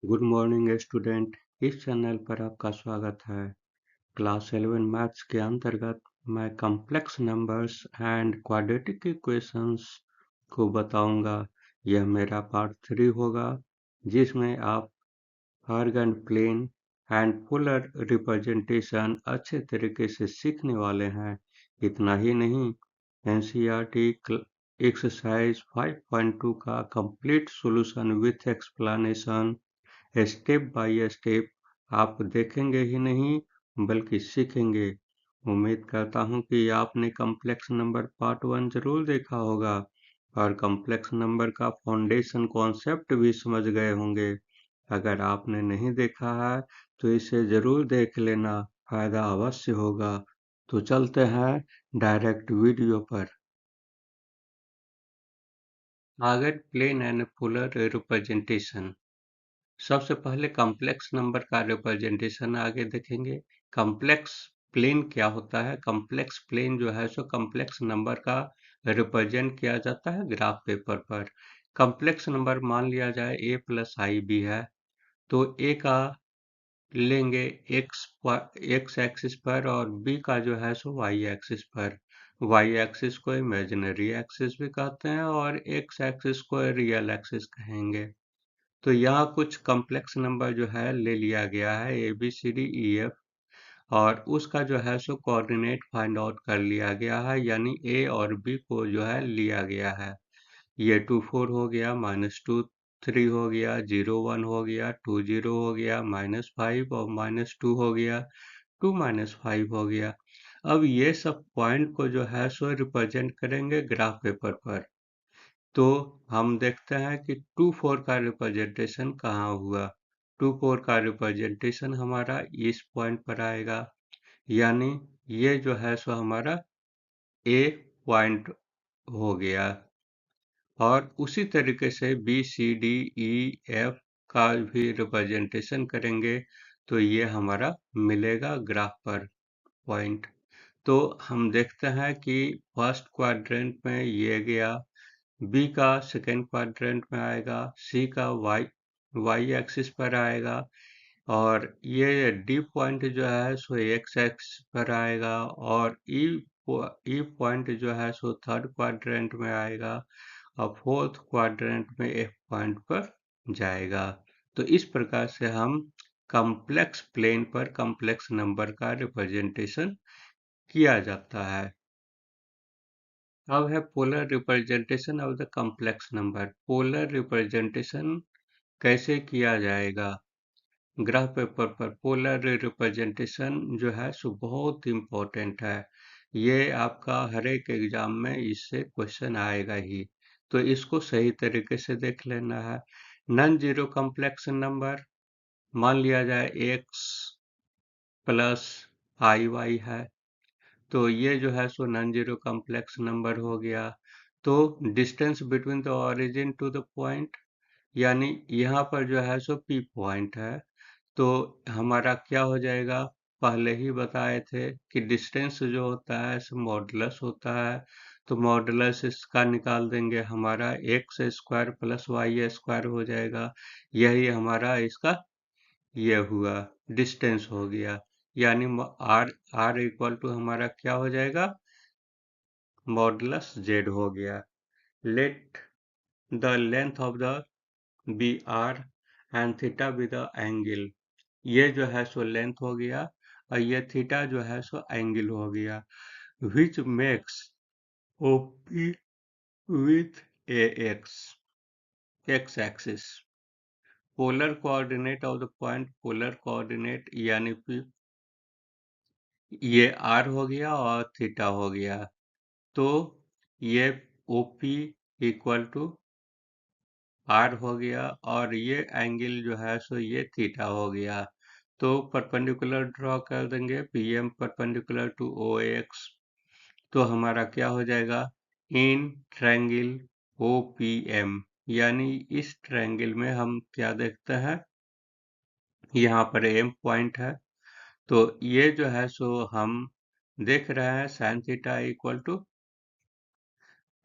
Good morning student. इस channel पर आपका स्वागत है। क्लास 11 मैथ्स के अंतर्गत मैं complex numbers and quadratic equations को बताऊंगा। यह मेरा पार्ट 3 होगा, जिसमें आप Argand plane and polar representation अच्छे तरीके से सीखने वाले हैं। इतना ही नहीं, एनसीईआरटी एक्सरसाइज 5.2 का complete solution with explanation step by step आप देखेंगे ही नहीं बल्कि सीखेंगे। उम्मीद करता हूँ कि आपने कॉम्प्लेक्स नंबर पार्ट 1 जरूर देखा होगा और कॉम्प्लेक्स नंबर का फाउंडेशन कॉन्सेप्ट भी समझ गए होंगे। अगर आपने नहीं देखा है तो इसे जरूर देख लेना, फायदा अवश्य होगा। तो चलते हैं डायरेक्ट वीडियो पर। आगे प्लेन एंड पोलर रिप्रेजेंटेशन। सबसे पहले कॉम्प्लेक्स नंबर का रिप्रेजेंटेशन आगे देखेंगे। कॉम्प्लेक्स प्लेन क्या होता है? कॉम्प्लेक्स प्लेन जो है सो कॉम्प्लेक्स नंबर का रिप्रेजेंट किया जाता है ग्राफ पेपर पर। कॉम्प्लेक्स नंबर मान लिया जाए a प्लस आई बी है, तो a का लेंगे एक्स एक्सिस पर और b का जो है सो वाई एक्सिस पर। वाई एक्सिस को इमेजिनरी एक्सिस भी कहते हैं और एक्स एक्सिस को रियल एक्सिस कहेंगे। तो यहाँ कुछ कॉम्प्लेक्स नंबर जो है ले लिया गया है A B C D E F, और उसका जो है सो कोऑर्डिनेट फाइंड आउट कर लिया गया है, यानी ए और बी को जो है लिया गया है। ये 2 4 हो गया, -2 3 हो गया, 0 1 हो गया, 2 0 हो गया, -5 और -2 हो गया, 2 -5 हो गया। अब ये सब पॉइंट को जो है सो रिप्रेजेंट करेंगे ग्राफ पेपर पर। तो हम देखते हैं कि 2 4 का रिप्रेजेंटेशन कहाँ हुआ। 2 4 का रिप्रेजेंटेशन हमारा इस पॉइंट पर आएगा, यानी ये जो है सो हमारा ए पॉइंट हो गया। और उसी तरीके से B C D E F का भी रिप्रेजेंटेशन करेंगे, तो ये हमारा मिलेगा ग्राफ पर पॉइंट। तो हम देखते हैं कि फर्स्ट क्वाड्रेंट में ये गया, बी का सेकेंड क्वाड्रेंट में आएगा, सी का वाई एक्सिस पर आएगा, और ये डी पॉइंट जो है सो एक्स एक्सिस पर आएगा, और ई पॉइंट जो है सो थर्ड क्वाड्रेंट में आएगा, और फोर्थ क्वाड्रेंट में एफ पॉइंट पर जाएगा। तो इस प्रकार से हम कॉम्प्लेक्स प्लेन पर कॉम्प्लेक्स नंबर का रिप्रेजेंटेशन किया जाता है। अब है polar representation of the complex number. Polar representation कैसे किया जाएगा? ग्राफ पेपर पर पोलर रिप्रेजेंटेशन जो है सो बहुत इम्पोर्टेंट है। ये आपका हर एक एग्जाम में इससे क्वेश्चन आएगा ही, तो इसको सही तरीके से देख लेना है। नॉन जीरो कॉम्प्लेक्स नंबर मान लिया जाए x प्लस आई वाई है, तो ये जो है सो नॉन जीरो कॉम्प्लेक्स नंबर हो गया। तो distance between the origin to the point, यानी यहाँ पर जो है सो पी पॉइंट है, तो हमारा क्या हो जाएगा? पहले ही बताए थे कि डिस्टेंस जो होता है सो मॉडुलस होता है, तो मॉडुलस इसका निकाल देंगे, हमारा X square plus Y square हो जाएगा। यही हमारा इसका ये हुआ, डिस्टेंस हो गया, यानी आर आर इक्वल टू हमारा क्या हो जाएगा? मॉडुलस जेड हो गया। Let the length of the be r and theta be the angle. ये जो है सो लेंथ हो गया, और ये थीटा जो है सो एंगल हो गया, which makes O P with a x x axis. Polar coordinate of the point, polar coordinate यानी कि ये आर हो गया और थीटा हो गया, तो ये O P equal to r हो गया, और ये एंगल जो है सो ये थीटा हो गया। तो परपेंडिकुलर ड्रॉ कर देंगे, P M perpendicular to O X, तो हमारा क्या हो जाएगा? In triangle O P M, यानी इस ट्रायंगल में हम क्या देखते हैं? यहाँ पर एम पॉइंट है, तो ये जो है सो हम देख रहे हैं sine theta equal to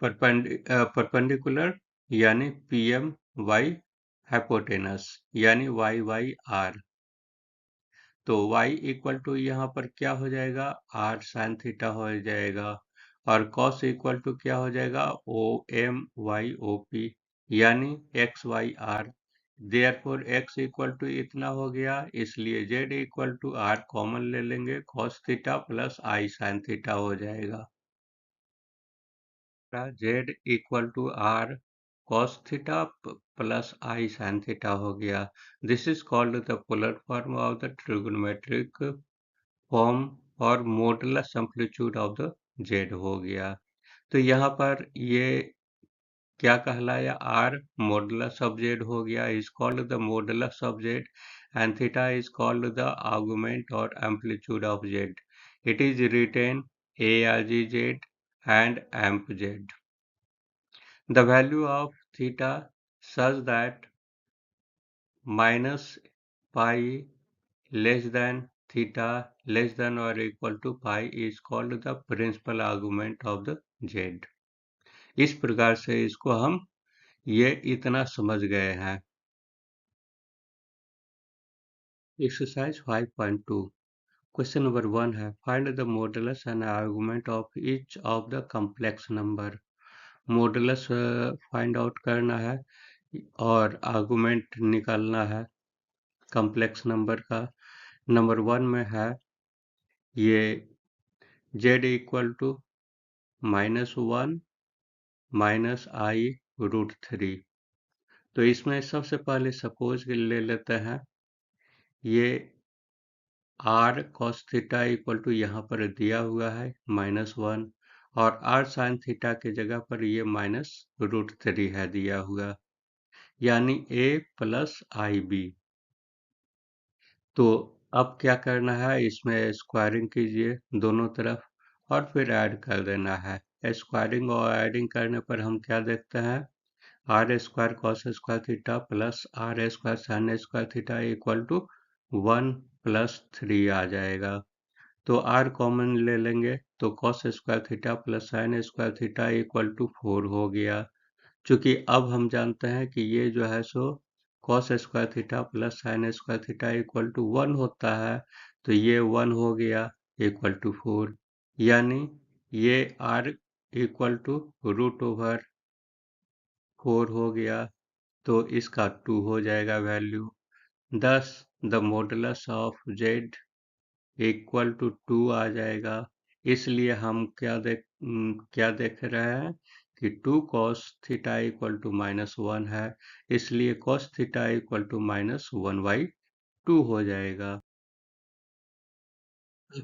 perpendicular, यानी पी एम बाई हाइपोटेनस यानी वाई बाई आर। तो y इक्वल टू यहाँ पर क्या हो जाएगा, r साइन थीटा हो जाएगा, और cos इक्वल टू क्या हो जाएगा, o m y o p यानी x y r। Therefore x equal to इतना हो गया, इसलिए z equal to r common ले लेंगे, cos theta plus i sine theta हो जाएगा। z equal to r cos theta plus i sine theta हो गया। This is called the polar form of the trigonometric form और modulus amplitude of the z हो गया। तो यहाँ पर ये क्या कहलाया, आर मॉडुलस ऑफ जेड हो गया, is called the modulus of z, and theta is called the argument और amplitude of z. It is written a r g z and amp z. The value of theta such that minus pi less than theta less than or equal to pi is called the principal argument of the z। इस प्रकार से इसको हम ये इतना समझ गए हैं। एक्सरसाइज 5.2 क्वेश्चन नंबर 1 है, find the modulus and argument of each of the complex number. Modulus find out करना है और आर्गुमेंट निकालना है कॉम्प्लेक्स नंबर का। नंबर 1 में है ये z equal to -1 minus i root 3। तो इसमें सबसे पहले सपोज ले लेते हैं ये r cos theta equal to यहाँ पर दिया हुआ है -1, और r sin थीटा के जगह पर ये -√3 है दिया हुआ, यानी a प्लस आई बी। तो अब क्या करना है, इसमें स्क्वायरिंग कीजिए दोनों तरफ और फिर ऐड कर देना है। स्क्वायरिंग और ऐडिंग करने पर हम क्या देखते हैं, r square cos square theta plus r square sine square theta equal to 1 plus 3 आ जाएगा। तो आर कॉमन ले लेंगे तो cos square theta plus sine square theta equal to 4 हो गया। चूंकि अब हम जानते हैं कि ये जो है so cos square theta plus sine square theta equal to 1 होता है, तो ये 1 हो गया इक्वल टू 4, यानी ये r इक्वल टू √4 हो गया, तो इसका 2 हो जाएगा value. thus the modulus of z equal to 2 आ जाएगा। इसलिए हम क्या देख रहे हैं कि 2 cos थीटा इक्वल टू -1 है, इसलिए cos थीटा इक्वल टू -1/2 हो जाएगा।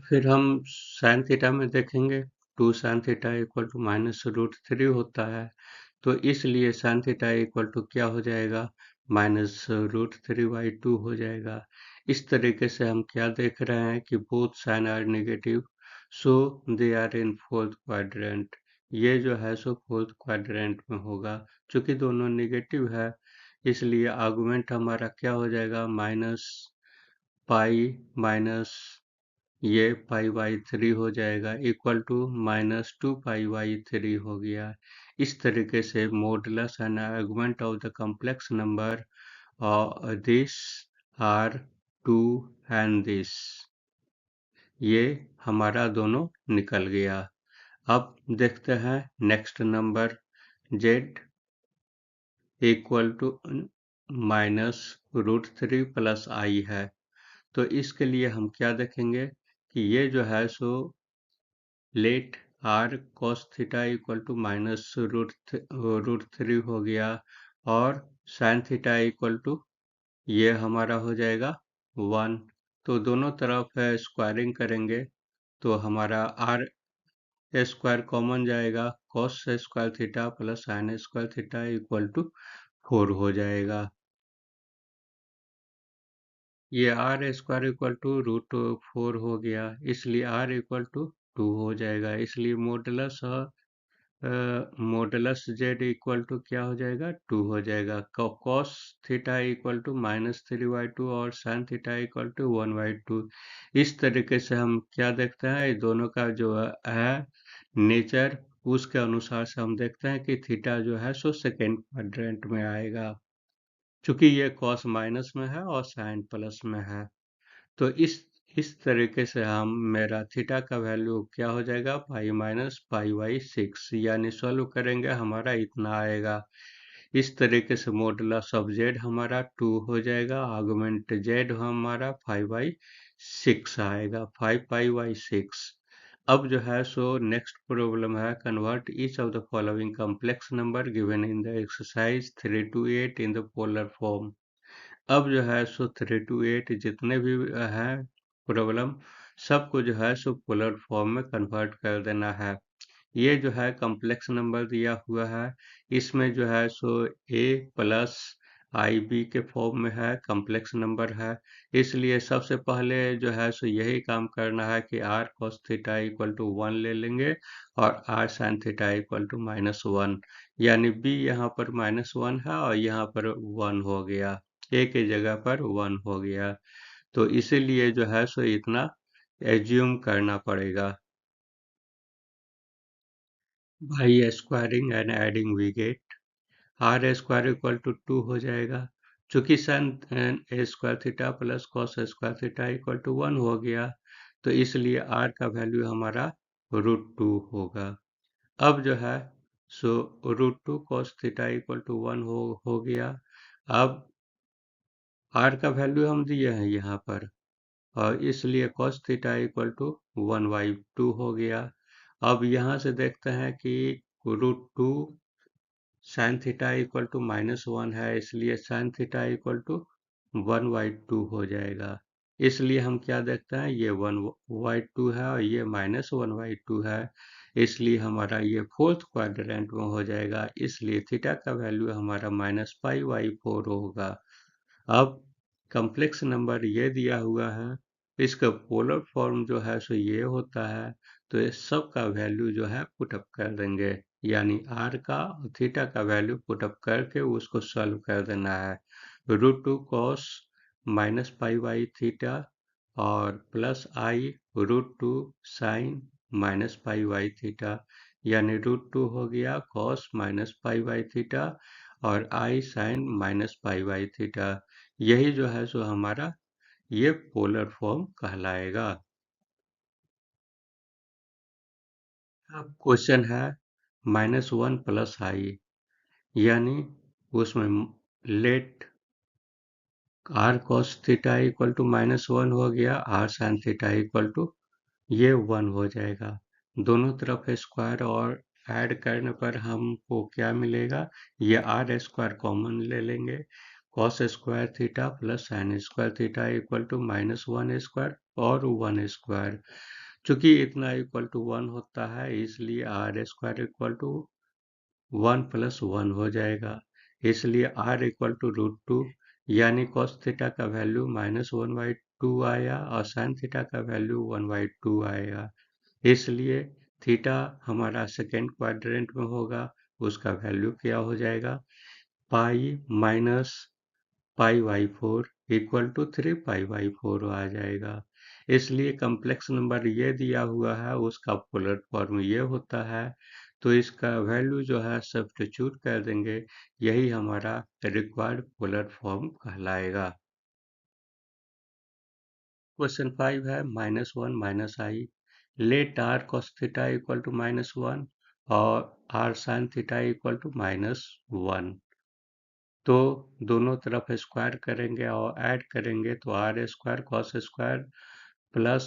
फिर हम साइन थीटा में देखेंगे, 2 साइन थीटा इक्वल टू -√3 होता है, तो इसलिए साइन थीटा इक्वल टू क्या हो जाएगा, -√3/2 हो जाएगा। इस तरीके से हम क्या देख रहे हैं कि both sine are negative, so they are in fourth quadrant. ये जो है सो फोर्थ क्वाड्रेंट में होगा। चूंकि दोनों नेगेटिव है, इसलिए आर्गुमेंट हमारा क्या हो जाएगा, माइनस पाई माइनस ये π/3 हो जाएगा इक्वल टू -2 π/3 हो गया। इस तरीके से modulus and argument of the complex number this r 2 and this, ये हमारा दोनों निकल गया। अब देखते हैं next number z equal to -√3 plus i है। तो इसके लिए हम क्या देखेंगे कि ये जो है so let r cos theta equal to -√3 हो गया, और sin थीटा इक्वल टू ये हमारा हो जाएगा 1। तो दोनों तरफ स्क्वायरिंग करेंगे तो हमारा r स्क्वायर कॉमन जाएगा, cos square theta plus sin square theta equal to 4 हो जाएगा। ये r स्क्वायर इक्वल टू √4 हो गया, इसलिए r इक्वल टू 2 हो जाएगा। इसलिए मॉडुलस z इक्वल टू क्या हो जाएगा, 2 हो जाएगा। cos थीटा इक्वल टू -3/2 और sin थीटा इक्वल टू 1/2। इस तरीके से हम क्या देखते हैं, दोनों का जो है नेचर, उसके अनुसार से हम देखते हैं कि थीटा जो है सो सेकेंड क्वाड्रेंट में आएगा। चूंकि ये कॉस माइनस में है और साइन प्लस में है, तो इस तरीके से हम मेरा थीटा का वैल्यू क्या हो जाएगा, पाई माइनस पाई बाई 6, यानी सॉल्व करेंगे हमारा इतना आएगा। इस तरीके से मॉडुलस ऑफ जेड हमारा 2 हो जाएगा, आर्गुमेंट जेड हमारा 5/6 आएगा, 5 पाई बाई 6। अब जो है सो नेक्स्ट प्रॉब्लम है, convert each of the following complex number given in the exercise 3 to 8 in the polar form. अब जो है सो 3 to 8 जितने भी हैं प्रॉब्लम, सबको जो है सो पोलर फॉर्म में कन्वर्ट कर देना है। ये जो है कॉम्प्लेक्स नंबर दिया हुआ है, इसमें जो है सो a प्लस आई बी के फॉर्म में है, कॉम्प्लेक्स नंबर है। इसलिए सबसे पहले जो है सो यही काम करना है कि r cos theta equal to 1 ले लेंगे और r sin theta equal to -1, यानी b यहाँ पर -1 है और यहाँ पर 1 हो गया, a की जगह पर 1 हो गया। तो इसीलिए जो है सो इतना एज्यूम करना पड़ेगा। By squaring and adding we get r square equal to 2 हो जाएगा। चूंकि sine a square theta plus cos square theta equal to 1 हो गया, तो इसलिए आर का वैल्यू हमारा √2 होगा। अब जो है सो √2 कॉस थीटा इक्वल टू 1 हो गया। अब आर का वैल्यू हम दिए हैं यहाँ पर, और इसलिए cos थीटा इक्वल टू 1/2 हो गया। अब यहाँ से देखते हैं कि √2 साइन थीटा इक्वल टू -1 है, इसलिए साइन थीटा इक्वल टू 1/2 हो जाएगा। इसलिए हम क्या देखते हैं, ये 1/2 है और ये -1/2 है, इसलिए हमारा ये फोर्थ क्वाड्रेंट में हो जाएगा, इसलिए थीटा का वैल्यू हमारा -π/4 होगा। अब कॉम्प्लेक्स नंबर ये दिया हुआ है, इसका पोलर फॉर्म जो है सो ये होता है, तो ये सब का वैल्यू जो है पुटअप कर देंगे, यानी आर का और थीटा का वैल्यू पुटअप करके उसको सॉल्व कर देना है। √2 कॉस -π/थीटा और प्लस आई √2 साइन -π/थीटा, यानी √2 हो गया कॉस -π/थीटा और आई साइन -π/थीटा। यही जो है सो हमारा ये पोलर फॉर्म कहलाएगा। अब क्वेश्चन है -1 प्लस आई, यानी उसमें let r cos theta equal to -1 हो गया, r sin theta equal to ये 1 हो जाएगा। दोनों तरफ स्क्वायर और ऐड करने पर हमको क्या मिलेगा, ये r स्क्वायर कॉमन ले लेंगे, cos square theta plus sine square theta equal to -1 square और 1 स्क्वायर। चूंकि इतना इक्वल टू 1 होता है, इसलिए r square equal to 1 plus 1 हो जाएगा, इसलिए r इक्वल टू √2, यानी cos थीटा का वैल्यू -1/2 आया और sin थीटा का वैल्यू 1/2 आएगा। इसलिए थीटा हमारा सेकेंड क्वाड्रेंट में होगा, उसका वैल्यू क्या हो जाएगा, पाई माइनस π/4 इक्वल टू 3π/4 आ जाएगा। इसलिए कॉम्प्लेक्स नंबर ये दिया हुआ है, उसका पोलर फॉर्म ये होता है, तो इसका वैल्यू जो है सब्स्टिट्यूट कर देंगे, यही हमारा रिक्वायर्ड पोलर फॉर्म कहलाएगा। क्वेश्चन 5 है -1 minus i, let r cos theta equal to -1 और r sin theta equal to -1। तो दोनों तरफ स्क्वायर करेंगे और ऐड करेंगे, तो r square cos square plus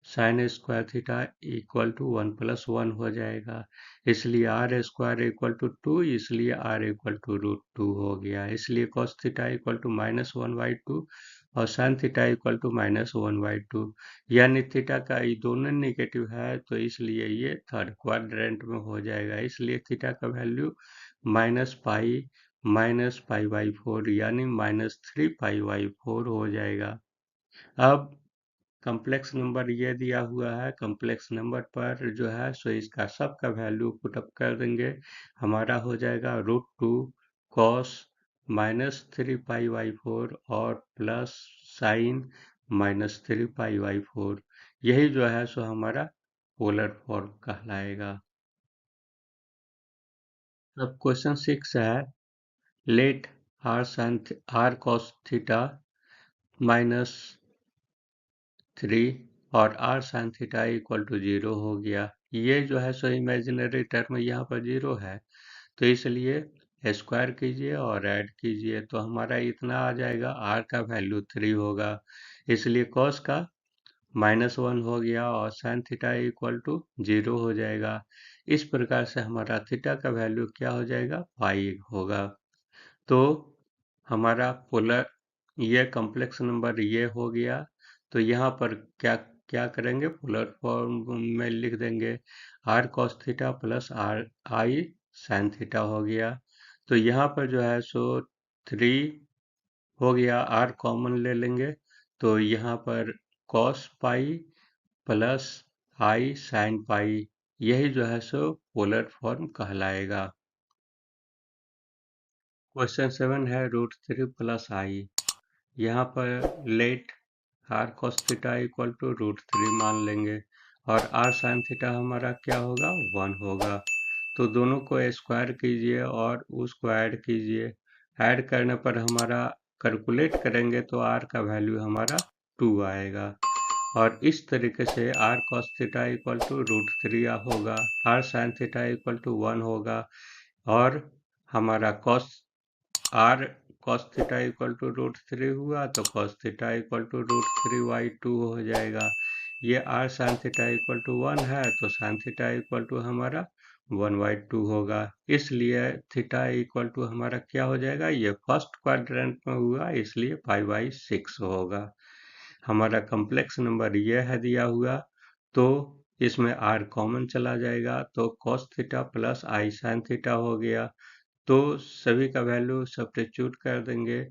sine square theta equal to 1 plus 1 हो जाएगा, इसलिए r स्क्वायर इक्वल टू 2, इसलिए r इक्वल टू √2 हो गया, इसलिए cos थीटा इक्वल टू -1/2 और साइन थीटा इक्वल टू -1/2, यानी थीटा का ये दोनों नेगेटिव है, तो इसलिए ये थर्ड क्वाड्रेंट में हो जाएगा, इसलिए थीटा का वैल्यू -π/4 यानी -3π/4 हो जाएगा। अब कॉम्प्लेक्स नंबर ये दिया हुआ है, कॉम्प्लेक्स नंबर पर जो है सो इसका सबका वैल्यू पुटअप कर देंगे, हमारा हो जाएगा √2 कॉस -3π/4 और प्लस साइन -3π/4, यही जो है सो हमारा पोलर फॉर्म कहलाएगा। अब क्वेश्चन 6 है, let r cos theta minus 3 और r sine theta equal to 0 हो गया। ये जो है सो इमेजिनरी टर्म यहाँ पर 0 है, तो इसलिए स्क्वायर कीजिए और ऐड कीजिए तो हमारा इतना आ जाएगा, आर का वैल्यू 3 होगा, इसलिए कॉस का -1 हो गया और साइन थीटा इक्वल टू 0 हो जाएगा। इस प्रकार से हमारा थीटा का वैल्यू क्या हो जाएगा, पाई होगा। तो हमारा पोलर ये कॉम्प्लेक्स नंबर ये हो गया। तो यहाँ पर क्या क्या करेंगे, पोलर फॉर्म में लिख देंगे r cos theta plus r i sine theta हो गया। तो यहाँ पर जो है सो 3 हो गया, आर कॉमन ले लेंगे तो यहाँ पर cos pi plus i sine pi, यही जो है सो पोलर फॉर्म कहलाएगा। क्वेश्चन 7 है √3 प्लस आई। यहाँ पर let r cos theta equal to √3 मान लेंगे और आर साइन थीटा हमारा क्या होगा, 1 होगा। तो दोनों को स्क्वायर कीजिए और उसको ऐड कीजिए। ऐड करने पर हमारा कैलकुलेट करेंगे तो आर का वैल्यू हमारा 2 आएगा और इस तरीके से r cos theta equal to √3 होगा, r sine theta equal to 1 होगा और हमारा r cos theta equal to √3 हुआ तो कॉस थीटा इक्वल टू √3/2 हो जाएगा। ये r sine theta equal to 1 है तो साइन थीटा इक्वल टू हमारा 1/2 होगा, इसलिए थीटा इक्वल टू हमारा क्या हो जाएगा, ये फर्स्ट क्वाड्रेंट में हुआ इसलिए π/6 होगा। हमारा कॉम्प्लेक्स नंबर ये है दिया हुआ, तो इसमें आर कॉमन चला जाएगा तो cos theta plus i sine theta हो गया। तो सभी का वैल्यू सब्स्टिट्यूट कर देंगे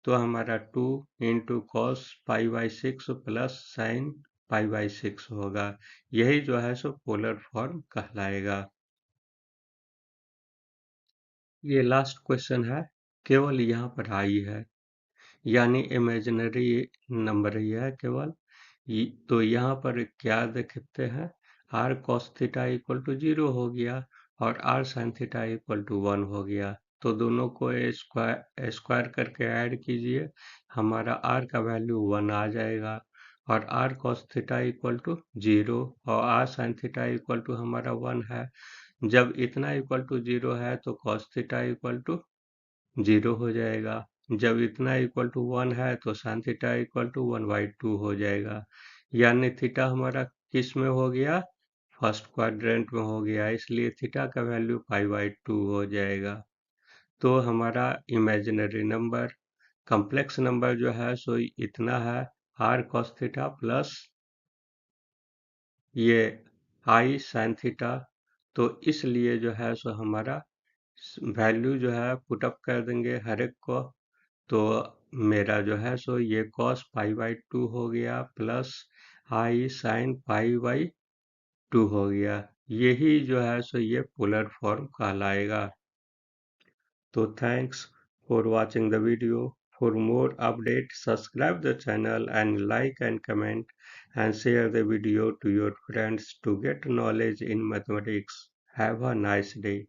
तो हमारा 2 इंटू कॉस π/6 प्लस साइन π/6 होगा। यही जो है सो पोलर फॉर्म कहलाएगा। ये लास्ट क्वेश्चन है, केवल यहाँ पर आई है, यानी इमेजिनरी नंबर ही है केवल। तो यहाँ पर क्या देखते हैं, r cos theta equal to 0 हो गया और r sine theta equal to 1 हो गया। तो दोनों को स्क्वायर करके ऐड कीजिए, हमारा आर का वैल्यू 1 आ जाएगा और r cos theta equal to 0 और r sine theta equal to हमारा 1 है। जब इतना इक्वल टू 0 है तो कॉस थीटा इक्वल टू 0 हो जाएगा। जब इतना इक्वल टू 1 है तो साइन थीटा इक्वल टू 1/2 हो जाएगा, यानी थीटा हमारा किस में हो गया, फर्स्ट क्वाड्रेंट में हो गया, इसलिए थीटा का वैल्यू π/2 हो जाएगा। तो हमारा इमेजिनरी नंबर कॉम्प्लेक्स नंबर जो है सो इतना है, आर कॉस थीटा प्लस ये आई साइन थीटा। तो इसलिए जो है सो हमारा वैल्यू जो है पुटअप कर देंगे हर एक को। तो मेरा जो है सो ये कॉस π/2 हो गया प्लस आई साइन π/2 हो गया, यही जो है सो ये पोलर फॉर्म कहलाएगा। तो thanks for watching the video. For more updates, subscribe the channel and like and comment and share the video to your friends to get knowledge in mathematics. Have a nice day.